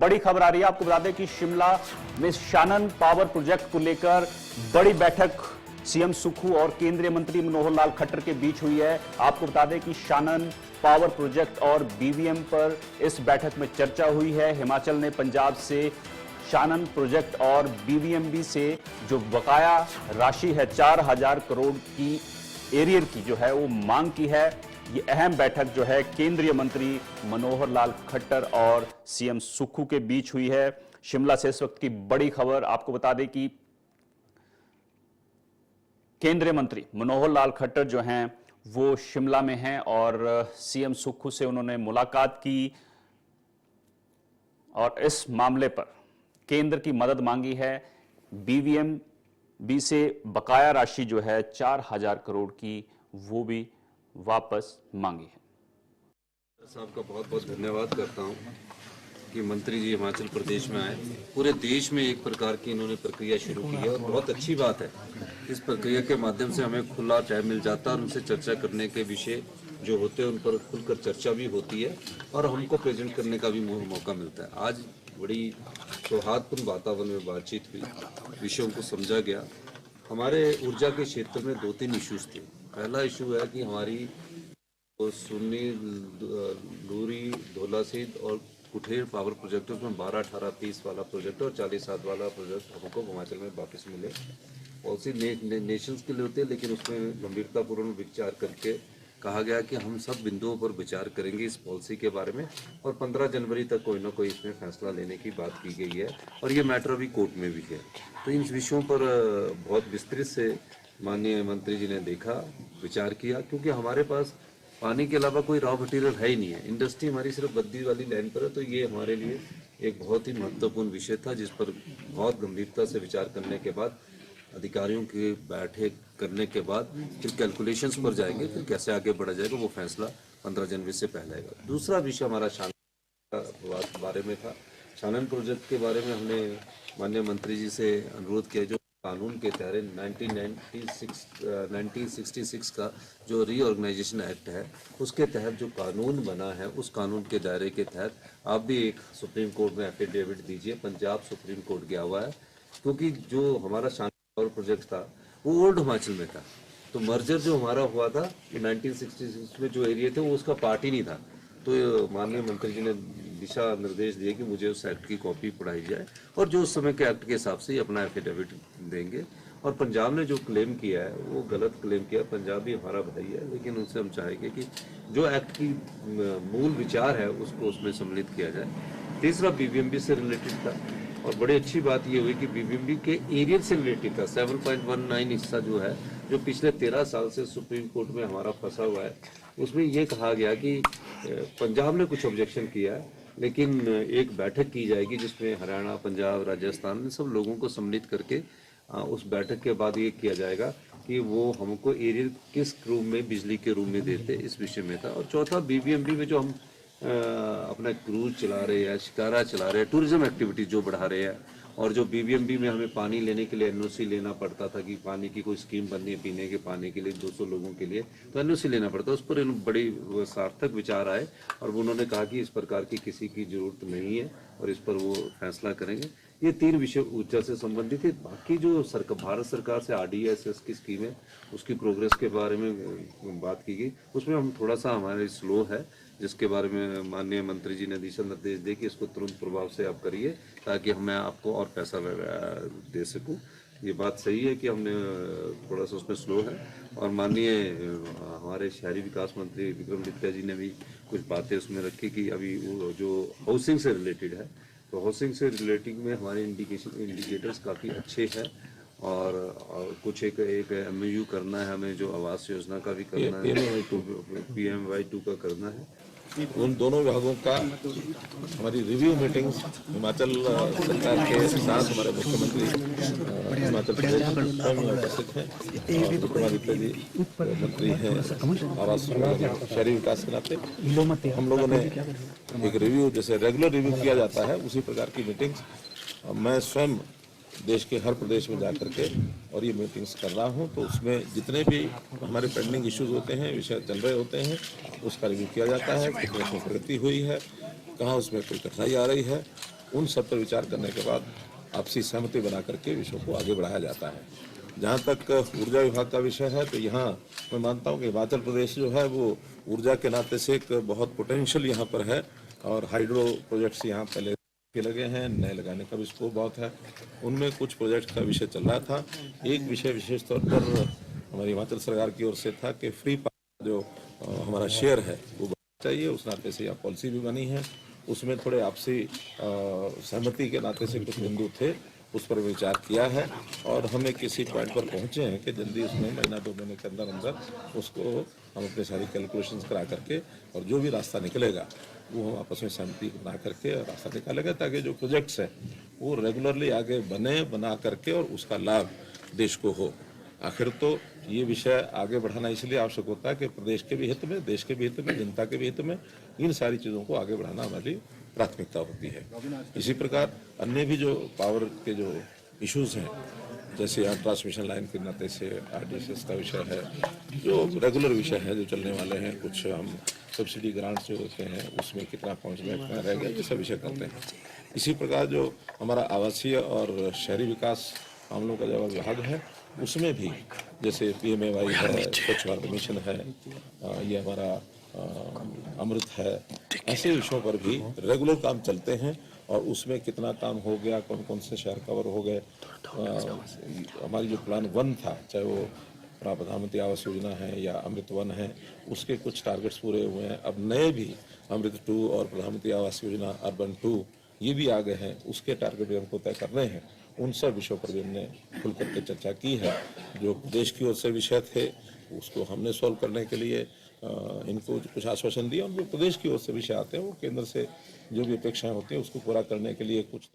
बड़ी खबर आ रही है। आपको बता दें कि शिमला में शानन पावर प्रोजेक्ट को लेकर बड़ी बैठक सीएम सुक्खू और केंद्रीय मंत्री मनोहर लाल खट्टर के बीच हुई है। आपको बता दें कि शानन पावर प्रोजेक्ट और बीवीएम पर इस बैठक में चर्चा हुई है। हिमाचल ने पंजाब से शानन प्रोजेक्ट और बीवीएमबी से जो बकाया राशि है 4000 करोड़ की एरियर की जो है वो मांग की है। ये अहम बैठक जो है केंद्रीय मंत्री मनोहर लाल खट्टर और सीएम सुक्खू के बीच हुई है। शिमला से इस वक्त की बड़ी खबर आपको बता दें कि केंद्रीय मंत्री मनोहर लाल खट्टर जो हैं वो शिमला में हैं और सीएम सुक्खू से उन्होंने मुलाकात की और इस मामले पर केंद्र की मदद मांगी है। बीवीएमबी से बकाया राशि जो है 4000 करोड़ की वो भी वापस मांगी है। साहब का बहुत बहुत धन्यवाद करता हूं कि मंत्री जी हिमाचल प्रदेश में आए। पूरे देश में एक प्रकार की इन्होंने प्रक्रिया शुरू की है और बहुत अच्छी बात है। इस प्रक्रिया के माध्यम से हमें खुला टाइम मिल जाता है और उनसे चर्चा करने के विषय जो होते हैं उन पर खुलकर चर्चा भी होती है और हमको प्रेजेंट करने का भी मौका मिलता है। आज बड़ी सौहार्दपूर्ण वातावरण में बातचीत हुई, विषयों को समझा गया। हमारे ऊर्जा के क्षेत्र में 2-3 इश्यूज थे। पहला इशू है कि हमारी सुन्नी, लूरी, धौलासीद और कुठेर पावर प्रोजेक्ट में 12, 18, 30 वाला प्रोजेक्ट और 40-7 वाला प्रोजेक्ट हमको हिमाचल में वापस मिले। पॉलिसी नेशंस के लिए होते हैं, लेकिन उसमें गंभीरतापूर्ण विचार करके कहा गया कि हम सब बिंदुओं पर विचार करेंगे इस पॉलिसी के बारे में और 15 जनवरी तक कोई ना कोई इसमें फैसला लेने की बात की गई है और ये मैटर अभी कोर्ट में भी है। तो इन विषयों पर बहुत विस्तृत से माननीय मंत्री जी ने देखा, विचार किया, क्योंकि हमारे पास पानी के अलावा कोई रॉ मटेरियल है ही नहीं है। इंडस्ट्री हमारी सिर्फ बद्दी वाली लाइन पर है। तो ये हमारे लिए एक बहुत ही महत्वपूर्ण विषय था जिस पर बहुत गंभीरता से विचार करने के बाद अधिकारियों के बैठे करने के बाद फिर कैलकुलेशंस पर जाएंगे, फिर कैसे आगे बढ़ा जाएगा वो फैसला 15 जनवरी से पहले आएगा। दूसरा विषय हमारा शानन बारे में था। शानन प्रोजेक्ट के बारे में हमने माननीय मंत्री जी से अनुरोध किया, जो कानून के तहत 1966 का जो रीऑर्गेनाइजेशन एक्ट है उसके तहत जो कानून बना है उस कानून के दायरे के तहत आप भी एक सुप्रीम कोर्ट में एफिडेविट दीजिए। पंजाब सुप्रीम कोर्ट गया हुआ है, क्योंकि जो हमारा शानन पावर प्रोजेक्ट था वो ओल्ड हिमाचल में था। तो मर्जर जो हमारा हुआ था 1966 में जो एरिया थे वो उसका पार्ट ही नहीं था। तो माननीय मंत्री जी ने दिशा निर्देश दिए कि मुझे उस एक्ट की कॉपी पढ़ाई जाए और जो उस समय के एक्ट के हिसाब से ही अपना एफिडेविट देंगे। और पंजाब ने जो क्लेम किया है वो गलत क्लेम किया। पंजाब भी हमारा भाई है, लेकिन उनसे हम चाहेंगे कि जो एक्ट की मूल विचार है उसको उसमें सम्मिलित किया जाए। तीसरा बीबीएमबी से रिलेटेड था और बड़ी अच्छी बात ये हुई कि बीबीएमबी के एरिया से रिलेटेड था। 7.19 हिस्सा जो है, जो पिछले 13 साल से सुप्रीम कोर्ट में हमारा फंसा हुआ है, उसमें ये कहा गया कि पंजाब ने कुछ ऑब्जेक्शन किया है, लेकिन एक बैठक की जाएगी जिसमें हरियाणा, पंजाब, राजस्थान सब लोगों को सम्मिलित करके उस बैठक के बाद ये किया जाएगा कि वो हमको एरिया किस रूम में बिजली के रूम में देते, इस विषय में था। और चौथा बीबीएमबी में जो हम अपना क्रूज चला रहे हैं, शिकारा चला रहे हैं, टूरिज्म एक्टिविटीज जो बढ़ा रहे हैं, और जो बीबीएमबी में हमें पानी लेने के लिए एनओसी लेना पड़ता था कि पानी की कोई स्कीम बननी है पीने के पानी के लिए 200 लोगों के लिए, तो एनओसी लेना पड़ता। उस पर बड़ी सार्थक विचार आए और उन्होंने कहा कि इस प्रकार की किसी की जरूरत नहीं है और इस पर वो फैसला करेंगे। ये 3 विषय ऊर्जा से संबंधित है। बाकी जो भारत सरकार से RDSS की स्कीम है उसकी प्रोग्रेस के बारे में बात की गई, उसमें हम थोड़ा सा हमारे स्लो है, जिसके बारे में माननीय मंत्री जी ने दिशा निर्देश दिए कि इसको तुरंत प्रभाव से आप करिए ताकि मैं आपको और पैसा दे सकूं। ये बात सही है कि हमने थोड़ा सा उसमें स्लो है। और माननीय हमारे शहरी विकास मंत्री विक्रमादित्य जी ने भी कुछ बातें उसमें रखी कि अभी जो हाउसिंग से रिलेटेड है, तो हाउसिंग से रिलेटिंग में हमारे इंडिकेटर्स काफ़ी अच्छे हैं और कुछ एक MOU करना है हमें, जो आवास योजना का भी करना है, PMY2 का करना है। उन दोनों विभागों का हमारी रिव्यू मीटिंग्स हिमाचल सरकार के साथ हमारे मुख्यमंत्री हिमाचल प्रदेश उपस्थित हैं और विक्रमादित्य जी मंत्री हैं आवास शहरी विकास के नाते। हम लोगों ने एक रिव्यू, जैसे रेगुलर रिव्यू किया जाता है उसी प्रकार की मीटिंग्स मैं स्वयं देश के हर प्रदेश में जा करके और ये मीटिंग्स कर रहा हूँ। तो उसमें जितने भी हमारे पेंडिंग इश्यूज होते हैं, विषय चल रहे होते हैं, उसका रिव्यू किया जाता है, कितने में प्रगति हुई है, कहाँ उसमें कोई कठिनाई आ रही है, उन सब पर विचार करने के बाद आपसी सहमति बना करके विषयों को आगे बढ़ाया जाता है। जहाँ तक ऊर्जा विभाग का विषय है तो यहाँ मैं मानता हूँ कि हिमाचल प्रदेश जो है वो ऊर्जा के नाते से एक बहुत पोटेंशियल यहाँ पर है और हाइड्रो प्रोजेक्ट्स यहाँ पहले के लगे हैं, नए लगाने का भी स्कोप बहुत है। उनमें कुछ प्रोजेक्ट का विषय चल रहा था। एक विषय विशेष तौर पर हमारी हिमाचल सरकार की ओर से था कि फ्री पावर जो हमारा शेयर है वो बढ़ना चाहिए, उस नाते से यह पॉलिसी भी बनी है। उसमें थोड़े आपसी सहमति के नाते से कुछ बिंदु थे, उस पर विचार किया है और हमें किसी पॉइंट पर पहुंचे हैं कि जल्दी उसमें महीना 2 महीने के अंदर अंदर उसको हम अपने सारी कैलकुलेशंस करा करके और जो भी रास्ता निकलेगा वो हम आपस में सहमति बना करके रास्ता निकालेगा, ताकि जो प्रोजेक्ट्स हैं वो रेगुलरली आगे बना करके और उसका लाभ देश को हो। आखिर तो ये विषय आगे बढ़ाना इसलिए आवश्यक होता है कि प्रदेश के भी हित में, देश के भी हित में, जनता के भी हित में इन सारी चीज़ों को आगे बढ़ाना हमारी प्राथमिकता होती है। इसी प्रकार अन्य भी जो पावर के जो इश्यूज हैं, जैसे यहाँ ट्रांसमिशन लाइन के नाते से RDSS का विषय है, जो रेगुलर विषय है जो चलने वाले हैं, कुछ हम सब्सिडी ग्रांट्स जो होते हैं उसमें कितना पहुँच गया, कितना रह गया, ये सब विषय करते हैं। इसी प्रकार जो हमारा आवासीय और शहरी विकास मामलों का जो विभाग है उसमें भी जैसे PMAY है, स्वच्छ भारत मिशन है, ये हमारा अमृत है, ऐसे विषयों पर भी रेगुलर काम चलते हैं और उसमें कितना काम हो गया, कौन कौन से शहर कवर हो गए। हमारी जो प्लान 1 था, चाहे वो प्रधानमंत्री आवास योजना है या अमृत 1 है, उसके कुछ टारगेट्स पूरे हुए हैं। अब नए भी अमृत 2 और प्रधानमंत्री आवास योजना अर्बन 2 ये भी आ गए हैं, उसके टारगेट भी हमको तय करने हैं। उन सब विषयों पर भी हमने खुल करके चर्चा की है। जो प्रदेश की ओर से विषय थे उसको हमने सॉल्व करने के लिए इनको कुछ आश्वासन दिया, और जो प्रदेश की ओर से विषय आते हैं वो केंद्र से जो भी अपेक्षाएं होती हैं उसको पूरा करने के लिए कुछ